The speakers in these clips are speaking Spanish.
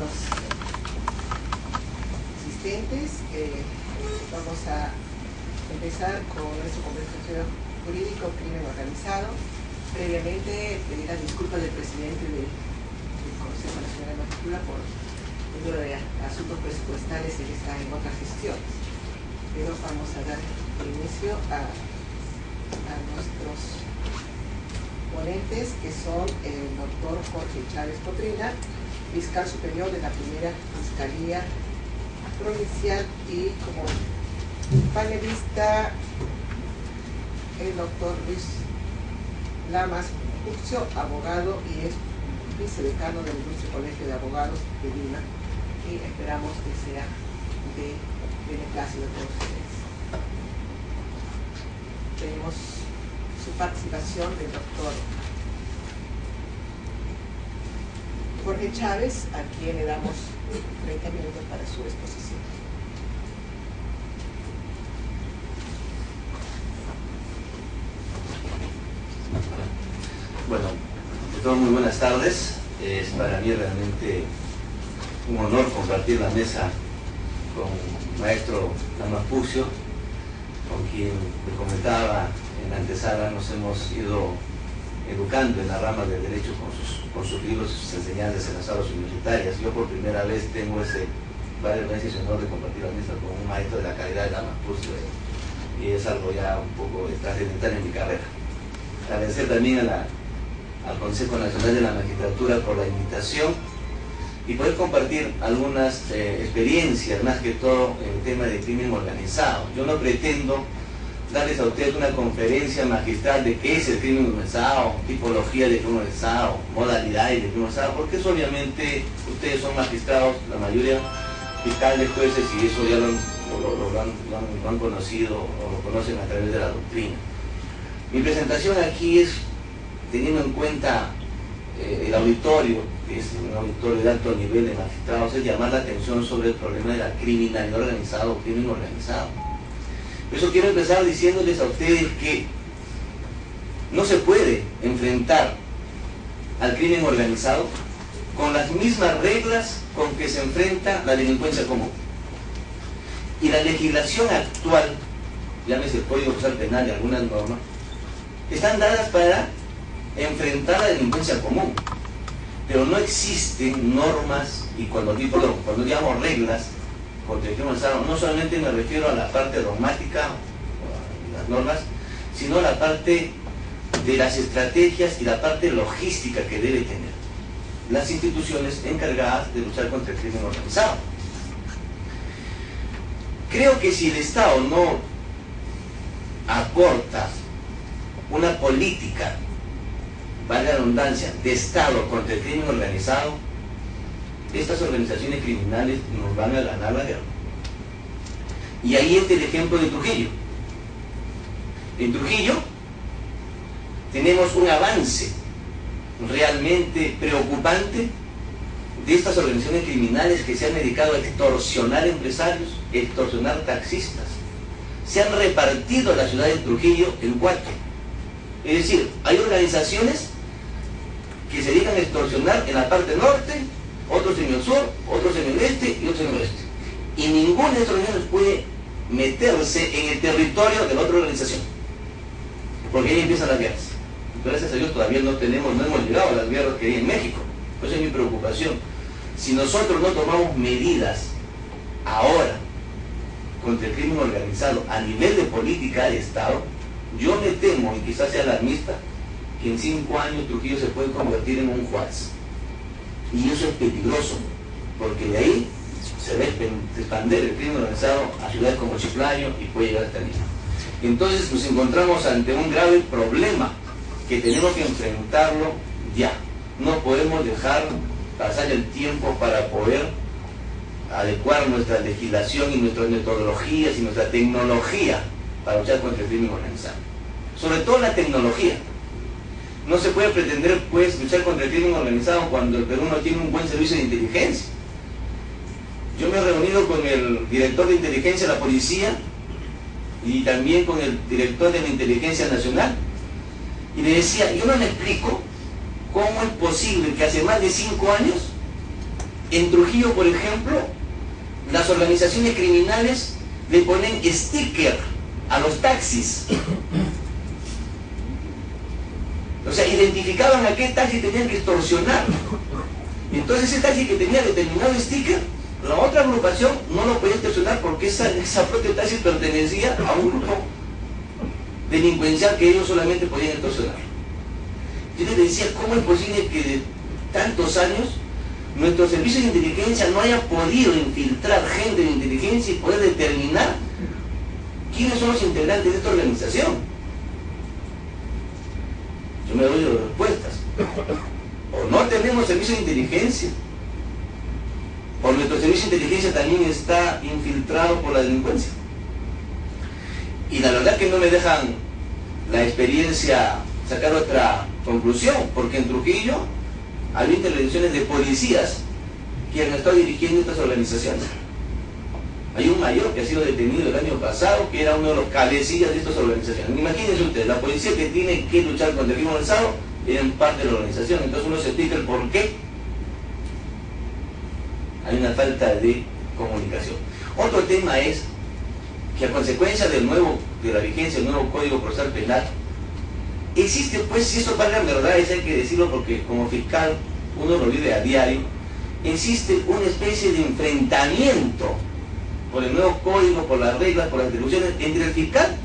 estimados asistentes, vamos a empezar con nuestro conversatorio jurídico crimen organizado. Previamente pedir las disculpas del presidente del Consejo Nacional de Magistratura por el número de asuntos presupuestales que está en otras gestiones. Pero vamos a dar inicio a nuestros ponentes, que son el doctor Jorge Chávez Cotrina, fiscal superior de la primera Fiscalía Provincial, y como panelista el doctor Luis Lamas Urcio, abogado y es vicedecano del Ilustre Colegio de Abogados de Lima, y esperamos que sea de beneplácito de todos ustedes. Tenemos su participación del doctor Jorge Chávez, a quien le damos 30 minutos para su exposición. Bueno, de todos muy buenas tardes. Es para mí realmente un honor compartir la mesa con el maestro Lamas Urcio, con quien le comentaba en la antesala. Nos hemos ido educando en la rama del derecho con sus libros y sus enseñanzas en las aulas universitarias. Yo por primera vez tengo ese honor de compartir la mesa con un maestro de la calidad de Lamas Urcio, y es algo ya un poco trascendental en mi carrera. Agradecer también al Consejo Nacional de la Magistratura por la invitación y poder compartir algunas experiencias, más que todo en el tema de crimen organizado. Yo no pretendo darles a ustedes una conferencia magistral de qué es el crimen organizado, tipología de crimen organizado, modalidades de crimen organizado, porque eso obviamente ustedes son magistrados, la mayoría fiscales, jueces, y eso ya lo han conocido o lo conocen a través de la doctrina. Mi presentación aquí es teniendo en cuenta el auditorio, que es un auditorio de alto nivel de magistrados, es llamar la atención sobre el problema de la criminalidad organizada o crimen organizado. Por eso quiero empezar diciéndoles a ustedes que no se puede enfrentar al crimen organizado con las mismas reglas con que se enfrenta la delincuencia común. Y la legislación actual, llámese el Código Procesal Penal y algunas normas, están dadas para enfrentar la delincuencia común, pero no existen normas, y cuando digamos reglas contra el crimen organizado, no solamente me refiero a la parte dogmática, las normas, sino a la parte de las estrategias y la parte logística que debe tener las instituciones encargadas de luchar contra el crimen organizado. Creo que si el Estado no aporta una política, valga la redundancia, de Estado contra el crimen organizado, estas organizaciones criminales nos van a ganar la guerra. Y ahí está el ejemplo de Trujillo. En Trujillo tenemos un avance realmente preocupante de estas organizaciones criminales que se han dedicado a extorsionar empresarios, extorsionar taxistas. Se han repartido la ciudad de Trujillo en 4. Es decir, hay organizaciones que se dedican a extorsionar en la parte norte, otros en el sur, otros en el este y otros en el oeste. Y ninguna de estas organizaciones puede meterse en el territorio de la otra organización, porque ahí empiezan las guerras. Gracias a Dios todavía no hemos llegado a las guerras que hay en México. Esa es mi preocupación. Si nosotros no tomamos medidas ahora contra el crimen organizado a nivel de política de Estado, yo me temo, y quizás sea alarmista, que en 5 años Trujillo se puede convertir en un Juárez. Y eso es peligroso, porque de ahí se va a expandir el crimen organizado a ciudades como Chiclayo y puede llegar hasta Lima. Entonces nos encontramos ante un grave problema que tenemos que enfrentarlo ya. No podemos dejar pasar el tiempo para poder adecuar nuestra legislación y nuestras metodologías y nuestra tecnología para luchar contra el crimen organizado. Sobre todo la tecnología. No se puede pretender, pues, luchar contra el crimen organizado cuando el Perú no tiene un buen servicio de inteligencia. Yo me he reunido con el director de inteligencia de la policía y también con el director de la Inteligencia Nacional, y le decía, yo no me explico cómo es posible que hace más de 5 años En Trujillo, por ejemplo, las organizaciones criminales le ponen sticker a los taxis. O sea, identificaban a qué taxi tenían que extorsionar. Entonces ese taxi que tenía determinado sticker, la otra agrupación no lo podía extorsionar porque esa propia taxi pertenecía a un grupo delincuencial que ellos solamente podían extorsionar. Yo les decía, ¿cómo es posible que de tantos años nuestros servicios de inteligencia no hayan podido infiltrar gente de inteligencia y poder determinar quiénes son los integrantes de esta organización? Yo me doy respuestas. O no tenemos servicio de inteligencia, o nuestro servicio de inteligencia también está infiltrado por la delincuencia. Y la verdad que no me dejan la experiencia sacar otra conclusión, porque en Trujillo había intervenciones de policías que han estado dirigiendo estas organizaciones. Hay un mayor que ha sido detenido el año pasado, que era uno de los cabecillas de estas organizaciones. Imagínense ustedes, la policía que tiene que luchar contra el crimen organizado eran parte de la organización. Entonces uno se explica el por qué hay una falta de comunicación. Otro tema es que a consecuencia de la vigencia del nuevo Código Procesal Penal, existe, pues, si eso valga verdad, eso hay que decirlo porque como fiscal uno lo vive a diario, existe una especie de enfrentamiento por el nuevo código, por las reglas, por las atribuciones entre el fiscal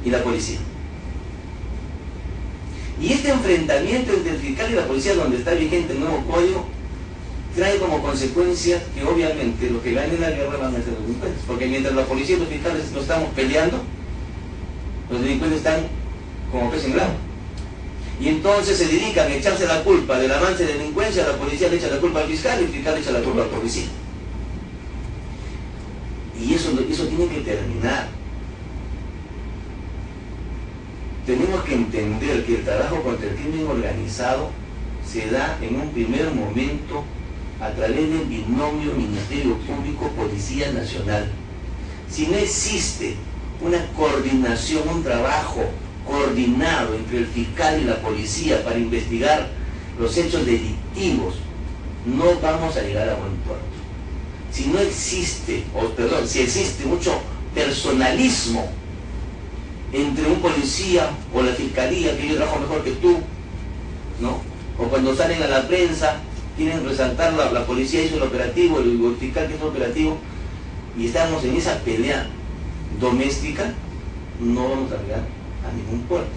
y la policía. Y este enfrentamiento entre el fiscal y la policía, donde está vigente el nuevo código, trae como consecuencia que obviamente los que ganen la guerra van a ser los delincuentes, porque mientras la policía y los fiscales no estamos peleando, los delincuentes están como pez en el agua. Y entonces se dedican a echarse la culpa del avance de delincuencia, la policía le echa la culpa al fiscal y el fiscal le echa la culpa al policía. Y eso tiene que terminar. Tenemos que entender que el trabajo contra el crimen organizado se da en un primer momento a través del binomio Ministerio Público Policía Nacional. Si no existe una coordinación, un trabajo coordinado entre el fiscal y la policía para investigar los hechos delictivos, no vamos a llegar a buen puerto. Si no existe, si existe mucho personalismo entre un policía o la fiscalía, que yo trabajo mejor que tú, ¿no? O cuando salen a la prensa, quieren resaltar la policía hizo el operativo, el fiscal que hizo el operativo, y estamos en esa pelea doméstica, no vamos a llegar a ningún puerto.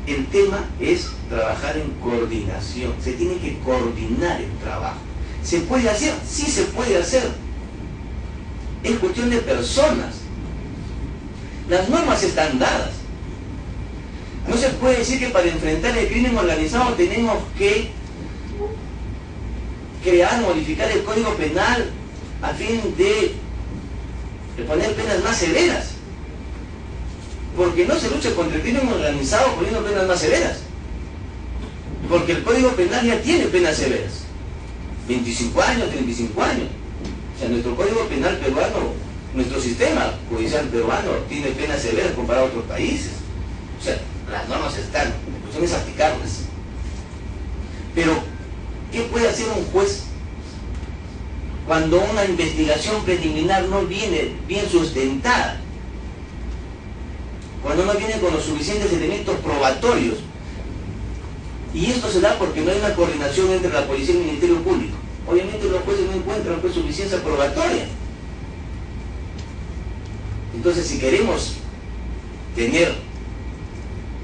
El tema es trabajar en coordinación, se tiene que coordinar el trabajo. ¿Se puede hacer? Sí se puede hacer. Es cuestión de personas. Las normas están dadas. No se puede decir que para enfrentar el crimen organizado tenemos que modificar el Código Penal a fin de poner penas más severas. Porque no se lucha contra el crimen organizado poniendo penas más severas. Porque el Código Penal ya tiene penas severas. 25 años, 35 años. O sea, nuestro Código Penal peruano, nuestro sistema judicial peruano tiene penas severas comparado a otros países. O sea, las normas están, la cuestión es aplicarlas. Pero, ¿qué puede hacer un juez cuando una investigación preliminar no viene bien sustentada? Cuando no viene con los suficientes elementos probatorios. Y esto se da porque no hay una coordinación entre la policía y el Ministerio Público. Obviamente los jueces no encuentran pues suficiencia probatoria. Entonces, si queremos tener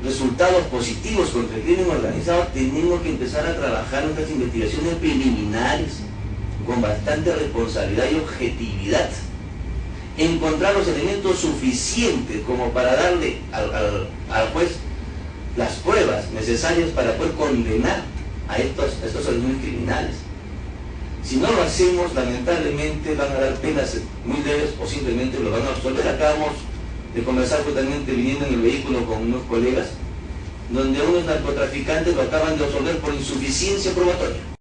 resultados positivos contra el crimen organizado, tenemos que empezar a trabajar nuestras investigaciones preliminares con bastante responsabilidad y objetividad. Encontrar los elementos suficientes como para darle al juez las pruebas necesarias para poder condenar a estos organismos criminales. Si no lo hacemos, lamentablemente van a dar penas muy leves o simplemente lo van a absolver. Acabamos de conversar justamente viniendo en el vehículo con unos colegas, donde unos narcotraficantes lo acaban de absolver por insuficiencia probatoria.